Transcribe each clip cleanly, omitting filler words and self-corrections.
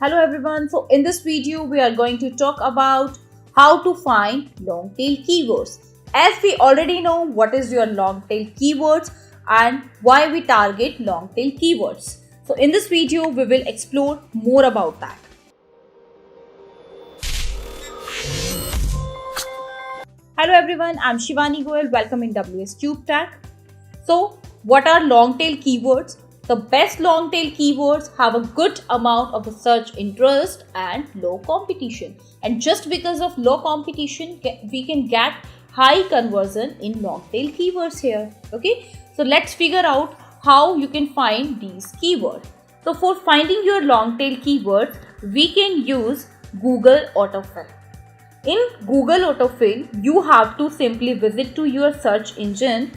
Hello everyone. So in this video we are going to talk about how to find long tail keywords. As we already know what is your long tail keywords and why we target long tail keywords. So in this video we will explore more about that. Hello everyone, I'm Shivani Goel. Welcome in WsCube Tech. So what are long tail keywords? The best long tail keywords have a good amount of search interest and low competition. And just because of low competition, we can get high conversion in long tail keywords here. Okay, so let's figure out how you can find these keywords. So for finding your long tail keywords, we can use Google autofill. In Google autofill, you have to simply visit to your search engine,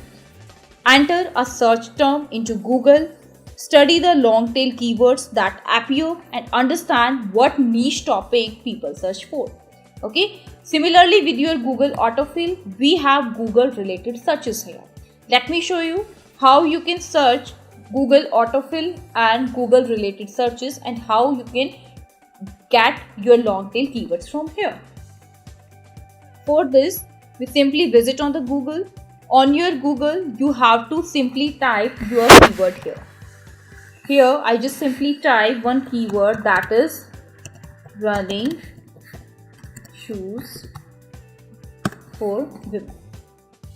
enter a search term into Google, study the long tail keywords that appear and understand what niche topic people search for. Okay. Similarly, with your Google autofill, we have Google related searches here. Let me show you how you can search Google autofill and Google related searches and how you can get your long tail keywords from here. For this, we simply visit on the Google. On your Google, you have to simply type your keyword here. Here, I just simply type one keyword, that is running shoes for women.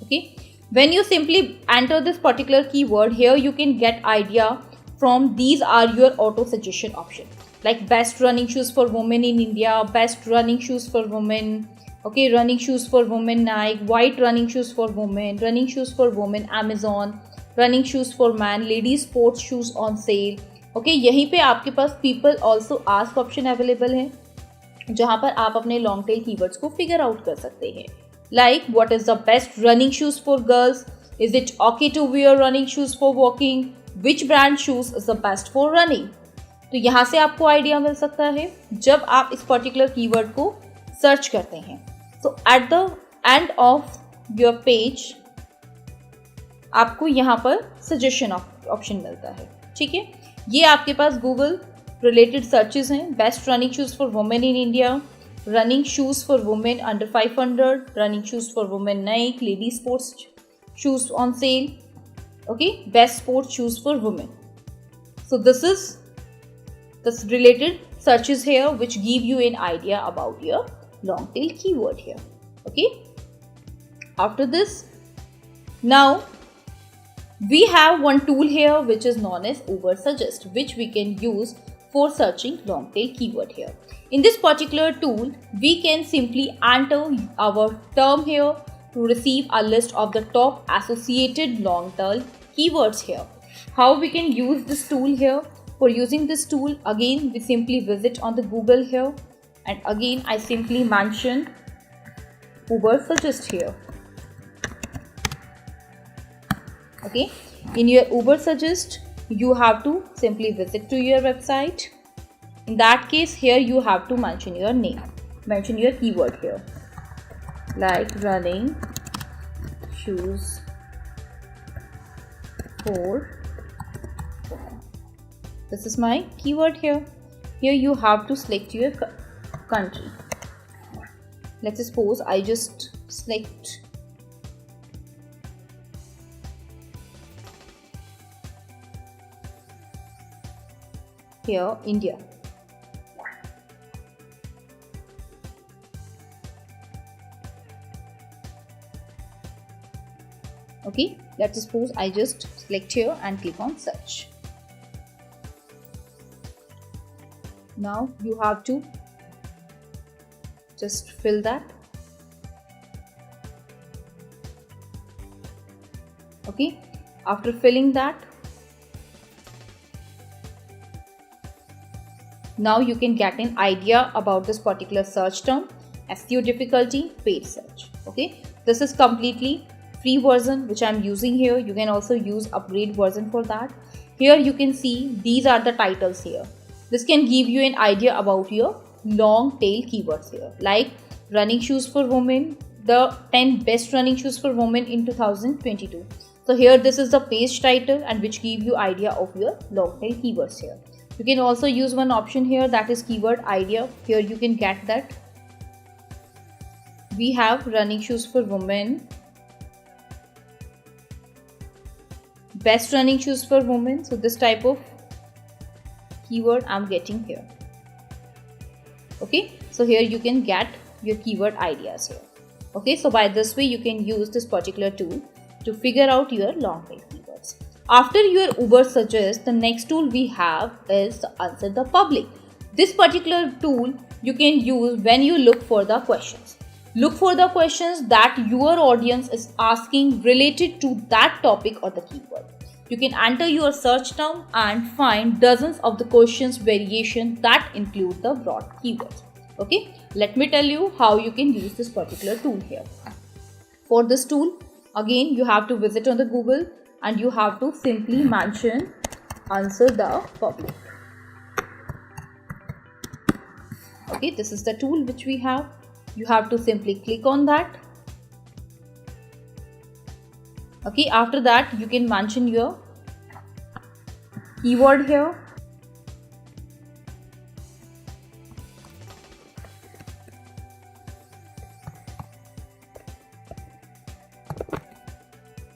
Okay. When you simply enter this particular keyword, here you can get idea from these are your auto suggestion options, like best running shoes for women in India, best running shoes for women. Okay, running shoes for women Nike, white running shoes for women Amazon, running shoes for man, ladies sports shoes on sale. Okay, यहीं पे आपके पास people also ask option available है जहाँ पर आप अपने long tail keywords को figure out कर सकते हैं. Like what is the best running shoes for girls? Is it okay to wear running shoes for walking? Which brand shoes is the best for running? तो यहाँ से आपको idea मिल सकता है जब आप इस पर्टिकुलर कीवर्ड को सर्च करते हैं. So at the end of your page आपको यहाँ पर सजेशन ऑप्शन मिलता है. ठीक है, ये आपके पास गूगल रिलेटेड सर्चेस हैं. Best running shoes for women in India, running shoes for women under 500, running shoes for women Naik, lady sports shoes on sale. Okay, best sports shoes for women. So this is the related searches here which give you an idea about your long tail keyword here. Okay, after this, now we have one tool here which is known as WsSuggest, which we can use for searching long tail keyword here. In this particular tool, we can simply enter our term here to receive a list of the top associated long tail keywords here. How we can use this tool here? For using this tool, again we simply visit on the Google here, and again I simply mention WsSuggest here. Okay, in your WsSuggest, you have to simply visit to your website. In that case, here you have to mention your name, mention your keyword here, like running shoes for. This is my keyword here. Here you have to select your country. Let's suppose I just select here India. Okay, let's suppose I just select here and click on search. Now you have to just fill that. Okay, after filling that, now you can get an idea about this particular search term, SEO difficulty, paid search. Okay, this is completely free version which I'm using here. You can also use upgrade version for that. Here you can see these are the titles here. This can give you an idea about your long tail keywords here, like running shoes for women, the 10 best running shoes for women in 2022. So here this is the page title and which give you idea of your long tail keywords here. You can also use one option here, that is keyword idea. Here you can get that. We have running shoes for women, best running shoes for women. So this type of keyword I'm getting here. Okay, so here you can get your keyword ideas here. Okay, so by this way you can use this particular tool to figure out your long tail keywords. After your Uber suggest, the next tool we have is Answer the Public. This particular tool you can use when you look for the questions. Look for the questions that your audience is asking related to that topic or the keyword. You can enter your search term and find dozens of the questions variation that include the broad keywords. Okay, let me tell you how you can use this particular tool here. For this tool, again you have to visit on the Google and you have to simply mention Answer the Public. Okay, this is the tool which we have. You have to simply click on that. Okay, after that you can mention your keyword here.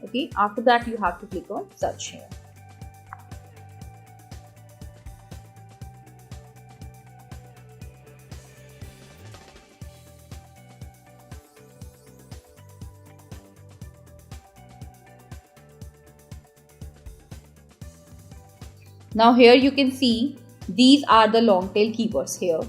Okay, after that you have to click on search here. Now here you can see these are the long tail keywords here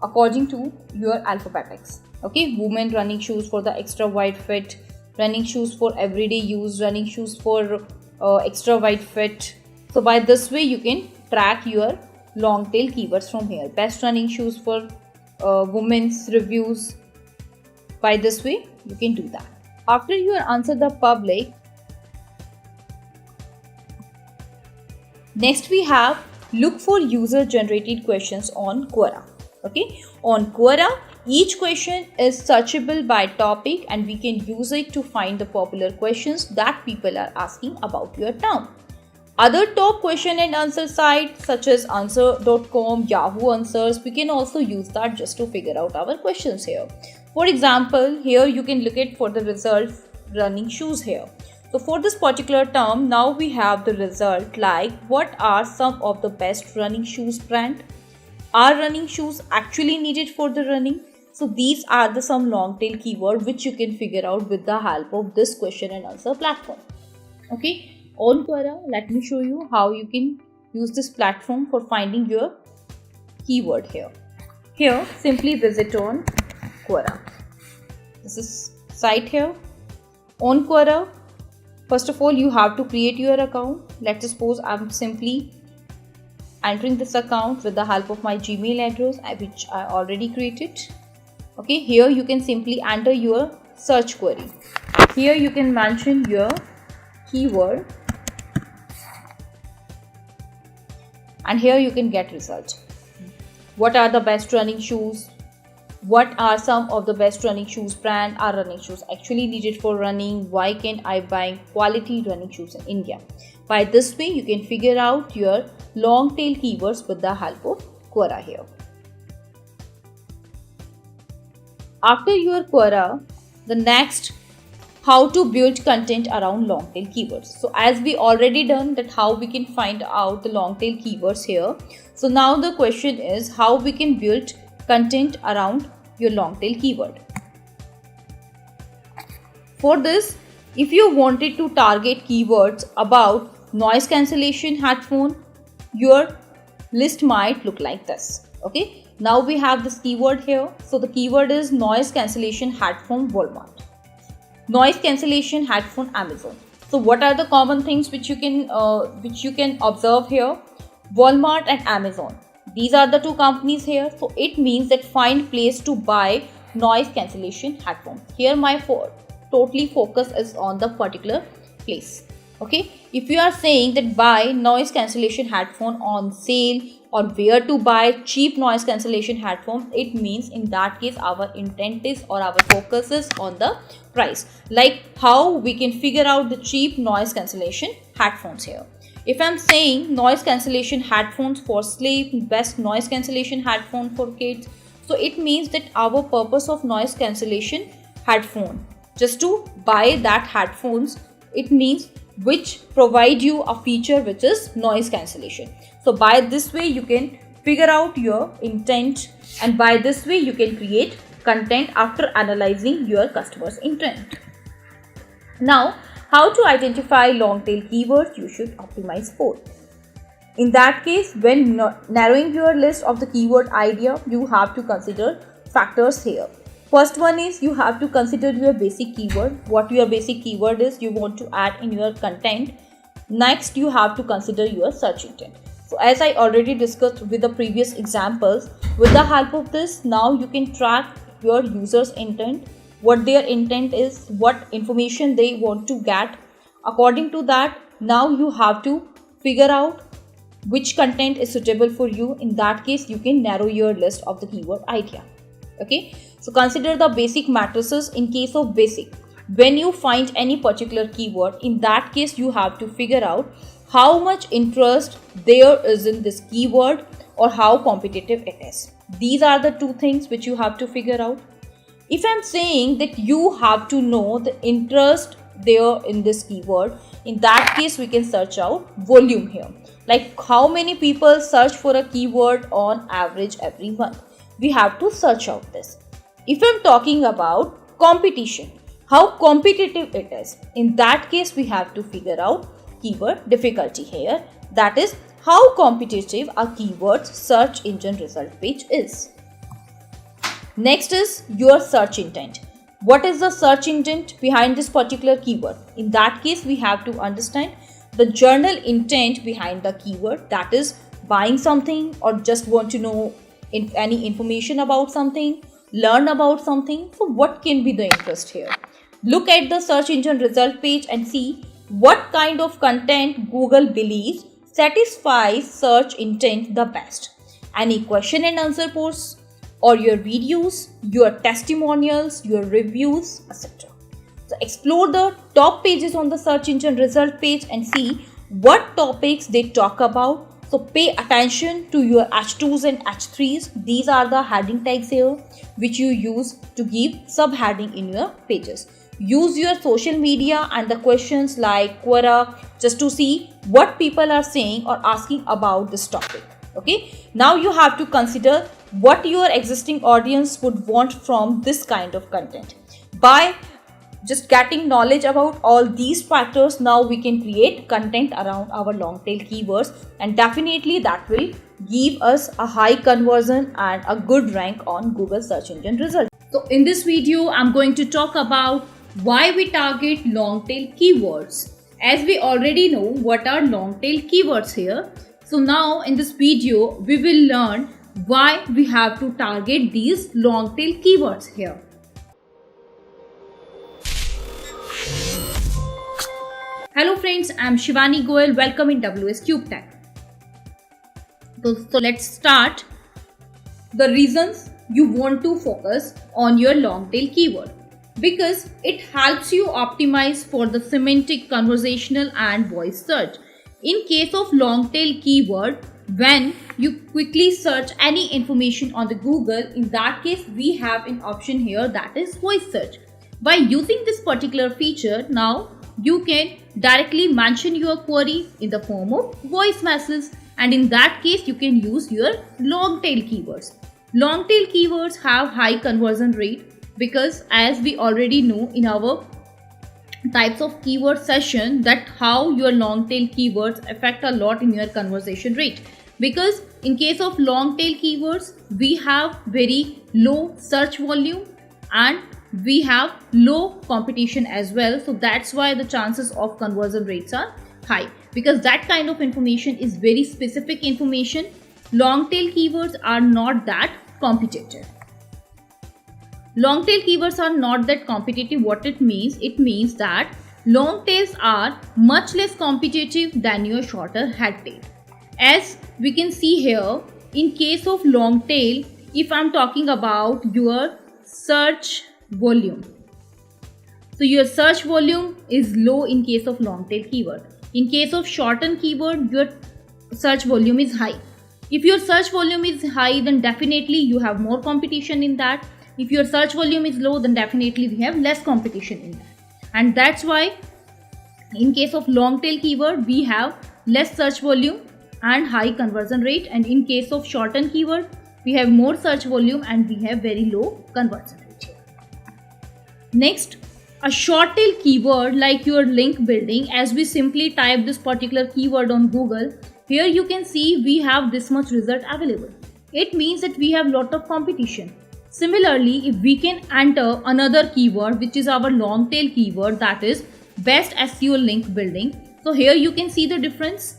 according to your alphabetics. Okay, women running shoes for the extra wide fit, running shoes for everyday use, running shoes for extra wide fit. So by this way you can track your long tail keywords from here. Best running shoes for women's reviews. By this way you can do that. After you answer the public, next we have look for user generated questions on Quora. Okay, on Quora each question is searchable by topic and we can use it to find the popular questions that people are asking about your term. Other top question and answer sites such as answer.com, Yahoo Answers, we can also use that just to figure out our questions here. For example, here you can look at for the result running shoes here. So for this particular term, now we have the result like what are some of the best running shoes brand? Are running shoes actually needed for the running? So these are the some long tail keyword which you can figure out with the help of this question and answer platform. Okay, on Quora, let me show you how you can use this platform for finding your keyword here. Here, simply visit on Quora. This is site here. On Quora, first of all, you have to create your account. Let's suppose I'm simply entering this account with the help of my Gmail address which I already created. Okay, here you can simply enter your search query. Here you can mention your keyword and here you can get result. What are the best running shoes? What are some of the best running shoes brand? Are running shoes actually needed for running? Why can I buy quality running shoes in India? By this way you can figure out your long tail keywords with the help of Quora here. After your Quora, the next, how to build content around long tail keywords. So as we already done that how we can find out the long tail keywords here. So now the question is how we can build content around your long tail keyword. For this, if you wanted to target keywords about noise cancellation headphone, your list might look like this. Okay, now we have this keyword here. So the keyword is noise cancellation headphone Walmart, noise cancellation headphone Amazon. So what are the common things which you can observe here? Walmart and Amazon. These are the two companies here. So it means that find place to buy noise cancellation headphone. Here my totally focus is on the particular place. Okay, if you are saying that buy noise cancellation headphone on sale or where to buy cheap noise cancellation headphones, it means in that case our intent is or our focus is on the price, like how we can figure out the cheap noise cancellation headphones here. If I'm saying noise cancellation headphones for sleep, best noise cancellation headphone for kids, so it means that our purpose of noise cancellation headphone, just to buy that headphones, it means which provide you a feature which is noise cancellation. So by this way you can figure out your intent, and by this way you can create content after analyzing your customer's intent. Now, how to identify long tail keywords you should optimize for? In that case, when narrowing your list of the keyword idea, you have to consider factors here. First one is you have to consider your basic keyword, what your basic keyword is you want to add in your content. Next, you have to consider your search intent. So as I already discussed with the previous examples, with the help of this, now you can track your user's intent, what their intent is, what information they want to get. According to that, now you have to figure out which content is suitable for you. In that case, you can narrow your list of the keyword idea. Okay, so consider the basic matrices. In case of basic, when you find any particular keyword, in that case you have to figure out how much interest there is in this keyword or how competitive it is. These are the two things which you have to figure out. If I'm saying that you have to know the interest there in this keyword, in that case we can search out volume here, like how many people search for a keyword on average every month. We have to search out this. If I'm talking about competition, how competitive it is, in that case we have to figure out keyword difficulty here, that is how competitive a keyword's search engine result page is. Next is your search intent. What is the search intent behind this particular keyword? In that case, we have to understand the journal intent behind the keyword, that is buying something or just want to know any information about something, learn about something. So what can be the interest here? Look at the search engine result page and see what kind of content Google believes satisfies search intent the best. Any question and answer posts, or your videos, your testimonials, your reviews, etc. So explore the top pages on the search engine result page and see what topics they talk about. So pay attention to your H2s and H3s. These are the heading tags here which you use to give subheading in your pages. Use your social media and the questions like Quora just to see what people are saying or asking about this topic. Okay, now you have to consider what your existing audience would want from this kind of content. By just getting knowledge about all these factors, now we can create content around our long tail keywords, and definitely that will give us a high conversion and a good rank on Google search engine results. So in this video, I'm going to talk about why we target long tail keywords. As we already know what are long tail keywords here. So now in this video, we will learn why we have to target these long tail keywords here. Hello friends, I'm Shivani Goel. Welcome in WsCube Tech. So let's start. The reasons you want to focus on your long tail keyword, because it helps you optimize for the semantic, conversational and voice search. In case of long tail keyword, when you quickly search any information on the Google, in that case we have an option here, that is voice search. By using this particular feature, now you can directly mention your query in the form of voice message, and in that case you can use your long tail keywords. Long tail keywords have high conversion rate because, as we already know in our types of keyword session, that how your long tail keywords affect a lot in your conversation rate. Because in case of long tail keywords, we have very low search volume and we have low competition as well. So that's why the chances of conversion rates are high, because that kind of information is very specific information. Long tail keywords are not that competitive. Long tail keywords are not that competitive. What it means? It means that long tails are much less competitive than your shorter head tail. As we can see here, in case of long tail, if I'm talking about your search volume, so your search volume is low in case of long tail keyword. In case of shortened keyword, your search volume is high. If your search volume is high, then definitely you have more competition in that. If your search volume is low, then definitely we have less competition in that. And that's why in case of long tail keyword, we have less search volume and high conversion rate. And in case of shortened keyword, we have more search volume and we have very low conversion rate here. Next, a short tail keyword like your link building. As we simply type this particular keyword on Google, here you can see we have this much result available. It means that we have lot of competition. Similarly, if we can enter another keyword which is our long tail keyword, that is best SEO link building. So here you can see the difference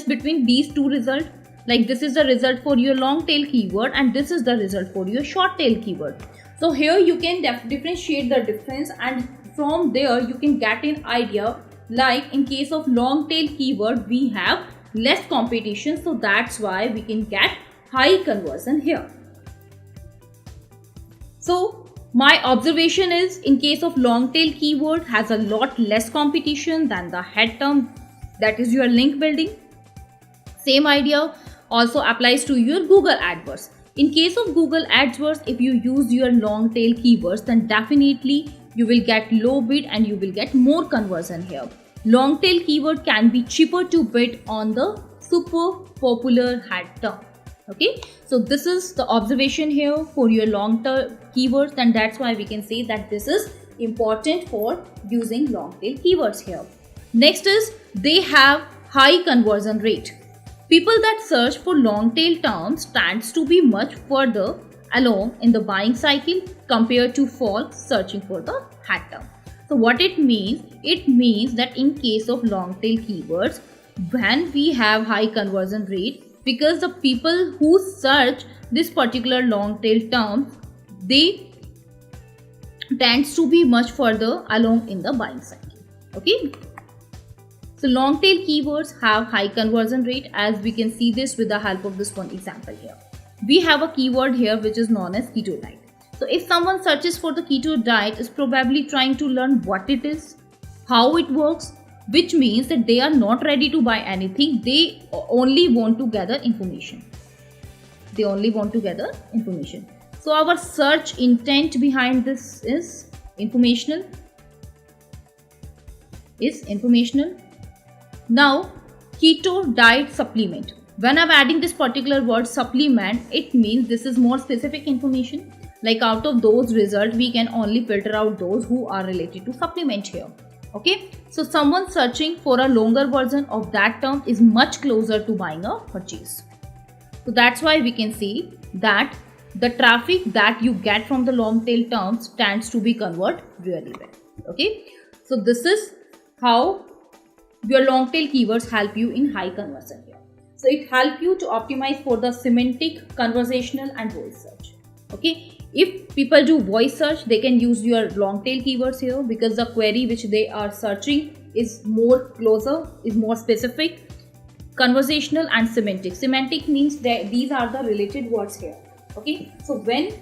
between these two results. Like this is the result for your long tail keyword and this is the result for your short tail keyword. So here you can differentiate the difference, and from there you can get an idea. Like in case of long tail keyword, we have less competition, so that's why we can get high conversion here. So my observation is, in case of long tail keyword has a lot less competition than the head term, that is your link building. Same idea also applies to your Google AdWords. In case of Google AdWords, if you use your long tail keywords, then definitely you will get low bid and you will get more conversion here. Long tail keyword can be cheaper to bid on the super popular head term. Okay, so this is the observation here for your long tail keywords, and that's why we can say that this is important for using long tail keywords here. Next is they have high conversion rate. People that search for long tail terms tends to be much further along in the buying cycle compared to folks searching for the head term. So what it means? It means that in case of long tail keywords, when we have high conversion rate, because the people who search this particular long tail term, they tends to be much further along in the buying cycle. Okay. So long tail keywords have high conversion rate, as we can see this with the help of this one example here. We have a keyword here which is known as keto diet. So if someone searches for the keto diet, is probably trying to learn what it is, how it works, which means that they are not ready to buy anything. They only want to gather information. So our search intent behind this is informational. Now, keto diet supplement. When I'm adding this particular word supplement, it means this is more specific information. Like out of those results, we can only filter out those who are related to supplement here. Okay, so someone searching for a longer version of that term is much closer to buying a purchase. So that's why we can see that the traffic that you get from the long tail terms tends to be convert really well. Okay, so this is how your long tail keywords help you in high conversion here. So it helps you to optimize for the semantic, conversational and voice search. Okay, if people do voice search, they can use your long tail keywords here, because the query which they are searching is more closer, is more specific. Conversational and semantic. Semantic means that these are the related words here. Okay, so when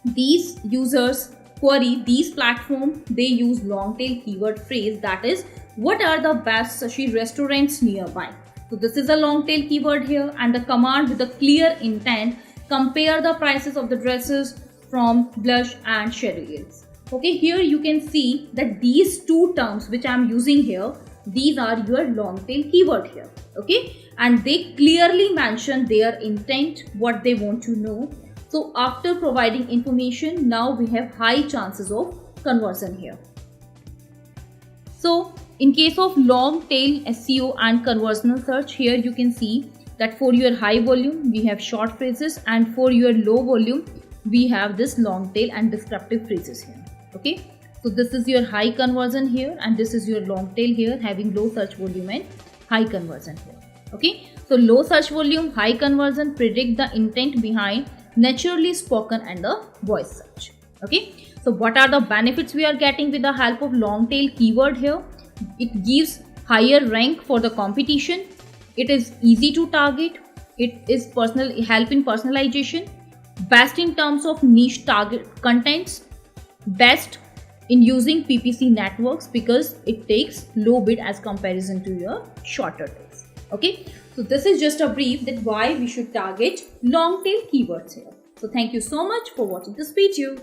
these users query these platforms, they use long tail keyword phrase, that is, what are the best sushi restaurants nearby? So this is a long tail keyword here, and the command with a clear intent: compare the prices of the dresses from Blush and Cheryl. Okay, here you can see that these two terms which I am using here, these are your long tail keyword here. Okay, and they clearly mention their intent, what they want to know. So after providing information, now we have high chances of conversion here. So in case of long tail SEO and conversational search, here you can see that for your high volume we have short phrases, and for your low volume we have this long tail and descriptive phrases here. Okay, so this is your high conversion here, and this is your long tail here, having low search volume and high conversion here. Okay, so low search volume, high conversion predict the intent behind naturally spoken and the voice search. Okay, so what are the benefits we are getting with the help of long tail keyword here? It gives higher rank for the competition. It is easy to target. It is help in personalization. Best in terms of niche target contents. Best in using PPC networks because it takes low bid as comparison to your shorter tails. Okay, so this is just a brief that why we should target long tail keywords here. So thank you so much for watching this video.